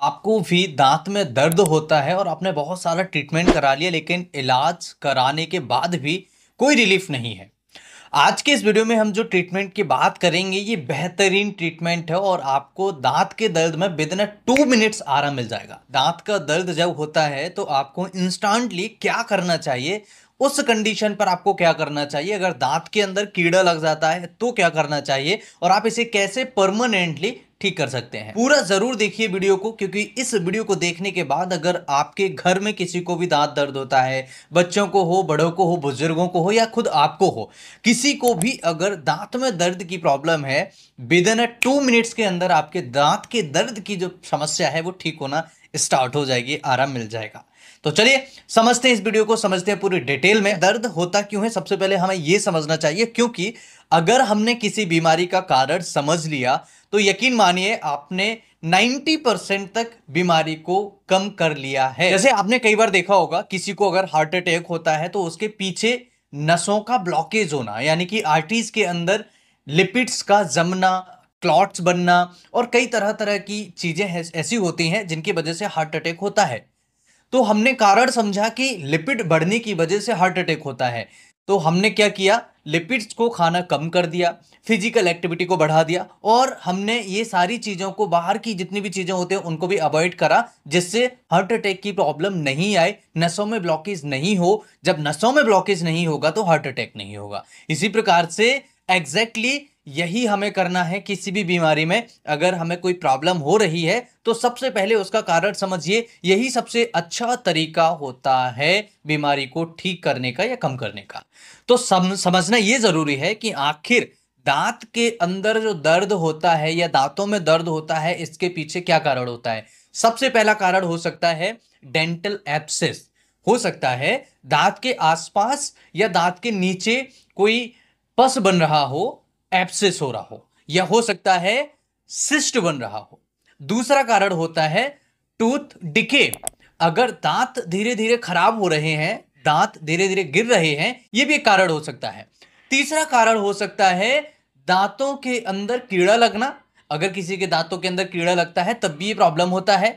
आपको भी दांत में दर्द होता है और आपने बहुत सारा ट्रीटमेंट करा लिया लेकिन इलाज कराने के बाद भी कोई रिलीफ नहीं है। आज के इस वीडियो में हम जो ट्रीटमेंट की बात करेंगे ये बेहतरीन ट्रीटमेंट है और आपको दांत के दर्द में विदिन 2 मिनट्स आराम मिल जाएगा। दांत का दर्द जब होता है तो आपको इंस्टेंटली क्या करना चाहिए, उस कंडीशन पर आपको क्या करना चाहिए, अगर दांत के अंदर कीड़ा लग जाता है तो क्या करना चाहिए और आप इसे कैसे परमानेंटली ठीक कर सकते हैं। पूरा जरूर देखिए वीडियो को, क्योंकि इस वीडियो को देखने के बाद अगर आपके घर में किसी को भी दांत दर्द होता है, बच्चों को हो, बड़ों को हो, बुजुर्गों को हो या खुद आपको हो, किसी को भी अगर दांत में दर्द की प्रॉब्लम है, विदिन 2 मिनट्स के अंदर आपके दांत के दर्द की जो समस्या है वो ठीक होना स्टार्ट हो जाएगी, आराम मिल जाएगा। तो चलिए समझते हैं, इस वीडियो को समझते हैं पूरी डिटेल में। दर्द होता क्यों है सबसे पहले हमें यह समझना चाहिए, क्योंकि अगर हमने किसी बीमारी का कारण समझ लिया तो यकीन मानिए आपने 90% तक बीमारी को कम कर लिया है। जैसे आपने कई बार देखा होगा किसी को अगर हार्ट अटैक होता है तो उसके पीछे नसों का ब्लॉकेज होना, यानी कि आर्टरीज के अंदर लिपिड्स का जमना, क्लॉट्स बनना और कई तरह तरह की चीजें ऐसी होती हैं जिनकी वजह से हार्ट अटैक होता है। तो हमने कारण समझा कि लिपिड बढ़ने की वजह से हार्ट अटैक होता है, तो हमने क्या किया, लिपिड्स को खाना कम कर दिया, फिजिकल एक्टिविटी को बढ़ा दिया और हमने ये सारी चीजों को, बाहर की जितनी भी चीजें होती हैं उनको भी अवॉइड करा, जिससे हार्ट अटैक की प्रॉब्लम नहीं आए, नसों में ब्लॉकेज नहीं हो। जब नसों में ब्लॉकेज नहीं होगा तो हार्ट अटैक नहीं होगा। इसी प्रकार से एग्जैक्टली यही हमें करना है। किसी भी बीमारी में अगर हमें कोई प्रॉब्लम हो रही है तो सबसे पहले उसका कारण समझिए, यही सबसे अच्छा तरीका होता है बीमारी को ठीक करने का या कम करने का। तो समझना यह जरूरी है कि आखिर दांत के अंदर जो दर्द होता है या दांतों में दर्द होता है, इसके पीछे क्या कारण होता है। सबसे पहला कारण हो सकता है डेंटल एब्सेस। हो सकता है दांत के आसपास या दांत के नीचे कोई पस बन रहा हो, एब्सेस हो रहा हो, या हो सकता है सिस्ट बन रहा हो। दूसरा कारण होता है टूथ डिके। अगर दांत धीरे धीरे खराब हो रहे हैं, दांत धीरे धीरे गिर रहे हैं, यह भी एक कारण हो सकता है। तीसरा कारण हो सकता है दांतों के अंदर कीड़ा लगना। अगर किसी के दांतों के अंदर कीड़ा लगता है तब भी ये प्रॉब्लम होता है।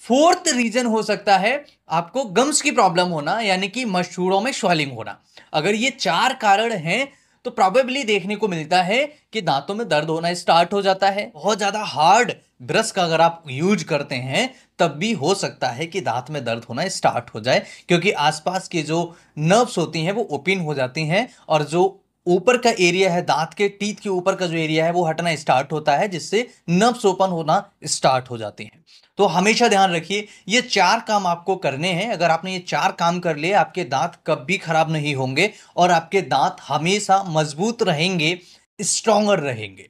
फोर्थ रीजन हो सकता है आपको गम्स की प्रॉब्लम होना, यानी कि मसूड़ों में स्वेलिंग होना। अगर ये चार कारण हैं तो प्रॉबेबली देखने को मिलता है कि दांतों में दर्द होना स्टार्ट हो जाता है। बहुत ज्यादा हार्ड ब्रश का अगर आप यूज करते हैं तब भी हो सकता है कि दांत में दर्द होना स्टार्ट हो जाए, क्योंकि आसपास के जो नर्व्स होती हैं वो ओपन हो जाती हैं और जो ऊपर का एरिया है, दांत के टीथ के ऊपर का जो एरिया है वो हटना स्टार्ट होता है, जिससे नर्व्स ओपन होना स्टार्ट हो जाती हैं। तो हमेशा ध्यान रखिए ये चार काम आपको करने हैं। अगर आपने ये चार काम कर लिए, आपके दांत कभी खराब नहीं होंगे और आपके दांत हमेशा मजबूत रहेंगे, स्ट्रॉन्गर रहेंगे।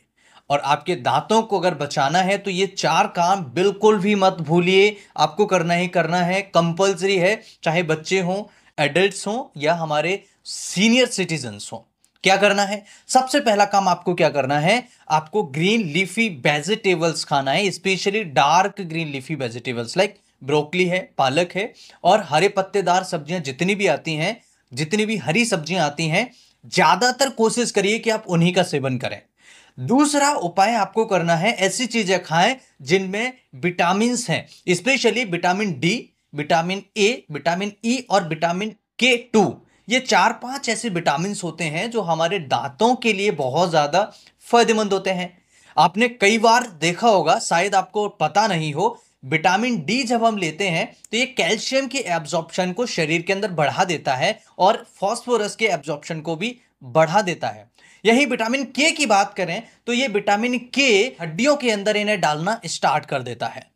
और आपके दांतों को अगर बचाना है तो ये चार काम बिल्कुल भी मत भूलिए, आपको करना ही करना है, कंपल्सरी है। चाहे बच्चे हों, एडल्ट्स हों या हमारे सीनियर सिटीजन्स हों। क्या करना है, सबसे पहला काम आपको क्या करना है, आपको ग्रीन लीफी वेजिटेबल्स खाना है, specially dark green leafy vegetables like broccoli है, पालक है और हरे पत्तेदार सब्जियां जितनी भी आती हैं, जितनी भी हरी सब्जियां आती हैं, ज्यादातर कोशिश करिए कि आप उन्हीं का सेवन करें। दूसरा उपाय आपको करना है, ऐसी चीजें खाएं जिनमें विटामिन हैं, specially vitamin D, vitamin A, vitamin E और विटामिन K2। ये चार पांच ऐसे विटामिन होते हैं जो हमारे दांतों के लिए बहुत ज्यादा फायदेमंद होते हैं। आपने कई बार देखा होगा, शायद आपको पता नहीं हो, विटामिन डी जब हम लेते हैं तो ये कैल्शियम के एब्जॉर्प्शन को शरीर के अंदर बढ़ा देता है और फास्फोरस के एब्जॉर्प्शन को भी बढ़ा देता है। यही विटामिन के की बात करें तो ये विटामिन के हड्डियों के अंदर इन्हें डालना स्टार्ट कर देता है।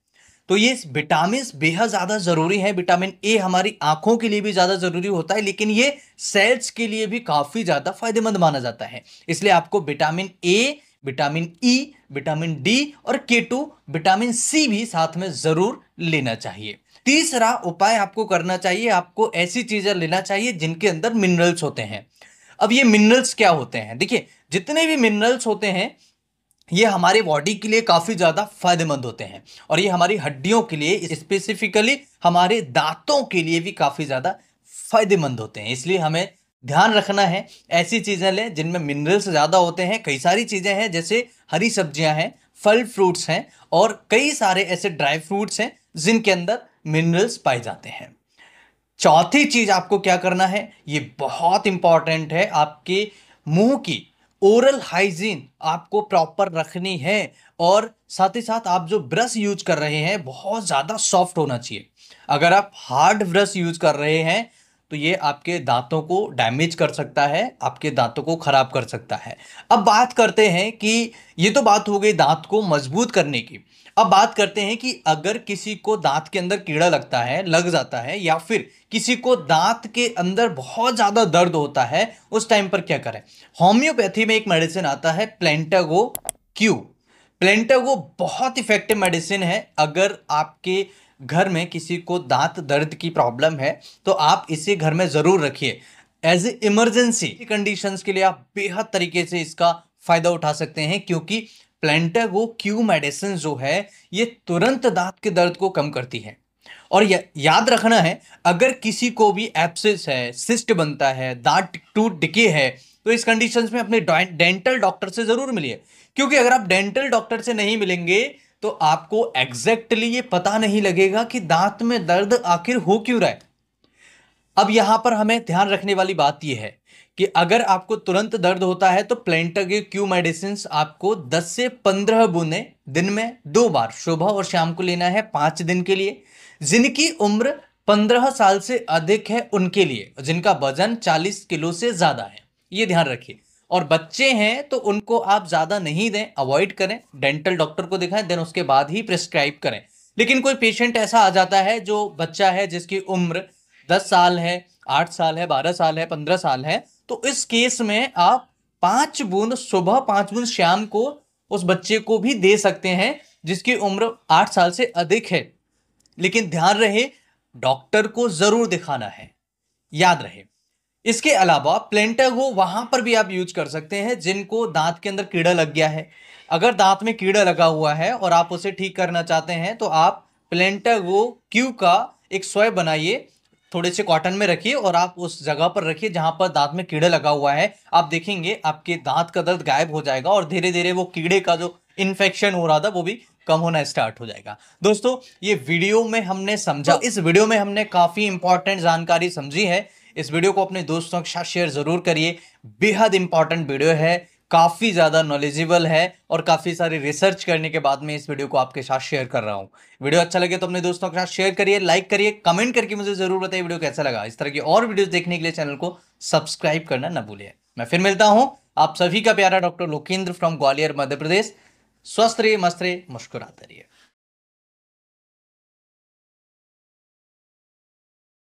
तो ये विटामिन बेहद ज्यादा जरूरी है। विटामिन ए हमारी आंखों के लिए भी ज्यादा जरूरी होता है, लेकिन ये सेल्स के लिए भी काफी ज्यादा फायदेमंद माना जाता है। इसलिए आपको vitamin A, vitamin E, vitamin D और K2, विटामिन सी भी साथ में जरूर लेना चाहिए। तीसरा उपाय आपको करना चाहिए, आपको ऐसी चीजें लेना चाहिए जिनके अंदर मिनरल्स होते हैं। अब ये मिनरल्स क्या होते हैं, देखिए जितने भी मिनरल्स होते हैं ये हमारे बॉडी के लिए काफी ज्यादा फायदेमंद होते हैं और ये हमारी हड्डियों के लिए, स्पेसिफिकली हमारे दांतों के लिए भी काफी ज्यादा फायदेमंद होते हैं। इसलिए हमें ध्यान रखना है, ऐसी चीज़ें लें जिनमें मिनरल्स ज़्यादा होते हैं। कई सारी चीज़ें हैं जैसे हरी सब्जियां हैं, फल फ्रूट्स हैं और कई सारे ऐसे ड्राई फ्रूट्स हैं जिनके अंदर मिनरल्स पाए जाते हैं। चौथी चीज आपको क्या करना है, ये बहुत इंपॉर्टेंट है, आपके मुंह की ओरल हाइजीन आपको प्रॉपर रखनी है। और साथ ही साथ आप जो ब्रश यूज कर रहे हैं बहुत ज्यादा सॉफ्ट होना चाहिए। अगर आप हार्ड ब्रश यूज कर रहे हैं तो ये आपके दांतों को डैमेज कर सकता है, आपके दांतों को खराब कर सकता है। अब बात करते हैं कि ये तो बात हो गई दांत को मजबूत करने की। अब बात करते हैं कि अगर किसी को दांत के अंदर कीड़ा लगता है, लग जाता है, या फिर किसी को दांत के अंदर बहुत ज्यादा दर्द होता है, उस टाइम पर क्या करें। होम्योपैथी में एक मेडिसिन आता है प्लेंटागो क्यू। प्लेंटागो बहुत इफेक्टिव मेडिसिन है। अगर आपके घर में किसी को दांत दर्द की प्रॉब्लम है तो आप इसे घर में जरूर रखिए। एज ए इमरजेंसी कंडीशंस के लिए आप बेहद तरीके से इसका फायदा उठा सकते हैं, क्योंकि प्लेंटागो क्यू मेडिसिन जो है ये तुरंत दांत के दर्द को कम करती है। और याद रखना है, अगर किसी को भी एब्सेस है, सिस्ट बनता है, दांत टूट डिके है, तो इस कंडीशंस में अपने डेंटल डॉक्टर से जरूर मिलिए। क्योंकि अगर आप डेंटल डॉक्टर से नहीं मिलेंगे तो आपको एग्जैक्टली ये पता नहीं लगेगा कि दांत में दर्द आखिर हो क्यों रहा है। अब यहां पर हमें ध्यान रखने वाली बात यह है कि अगर आपको तुरंत दर्द होता है तो प्लेंटागो क्यू मेडिसिन आपको 10 से 15 बूंदें दिन में 2 बार सुबह और शाम को लेना है 5 दिन के लिए। जिनकी उम्र 15 साल से अधिक है उनके लिए, जिनका वजन 40 किलो से ज्यादा है, ये ध्यान रखिए। और बच्चे हैं तो उनको आप ज्यादा नहीं दें, अवॉइड करें, डेंटल डॉक्टर को दिखाएं, देन उसके बाद ही प्रिस्क्राइब करें। लेकिन कोई पेशेंट ऐसा आ जाता है जो बच्चा है जिसकी उम्र 10 साल है, 8 साल है, 12 साल है, 15 साल है, तो इस केस में आप 5 बूंद सुबह 5 बूंद शाम को उस बच्चे को भी दे सकते हैं जिसकी उम्र 8 साल से अधिक है। लेकिन ध्यान रहे, डॉक्टर को जरूर दिखाना है, याद रहे। इसके अलावा प्लेंटागो वहां पर भी आप यूज कर सकते हैं जिनको दांत के अंदर कीड़ा लग गया है। अगर दांत में कीड़ा लगा हुआ है और आप उसे ठीक करना चाहते हैं तो आप प्लेंटागो क्यू का एक स्वय बनाइए, थोड़े से कॉटन में रखिए और आप उस जगह पर रखिए जहां पर दांत में कीड़ा लगा हुआ है। आप देखेंगे आपके दांत का दर्द गायब हो जाएगा और धीरे धीरे वो कीड़े का जो इन्फेक्शन हो रहा था वो भी कम होना स्टार्ट हो जाएगा। दोस्तों, ये वीडियो में हमने समझा, तो इस वीडियो में हमने काफी इंपॉर्टेंट जानकारी समझी है। इस वीडियो को अपने दोस्तों के साथ शेयर जरूर करिए। बेहद इंपॉर्टेंट वीडियो है, काफी ज्यादा नॉलेजेबल है और काफी सारी रिसर्च करने के बाद में इस वीडियो को आपके साथ शेयर कर रहा हूं। वीडियो अच्छा लगे तो अपने दोस्तों के साथ शेयर करिए, लाइक करिए, कमेंट करके मुझे जरूर बताइए वीडियो कैसा लगा। इस तरह की और वीडियोस देखने के लिए चैनल को सब्सक्राइब करना ना भूलिए। मैं फिर मिलता हूं आप सभी का प्यारा डॉक्टर लोकेंद्र फ्रॉम ग्वालियर मध्य प्रदेश। स्वस्थ रहिए, मस्त रहिए, मुस्कुराते रहिए।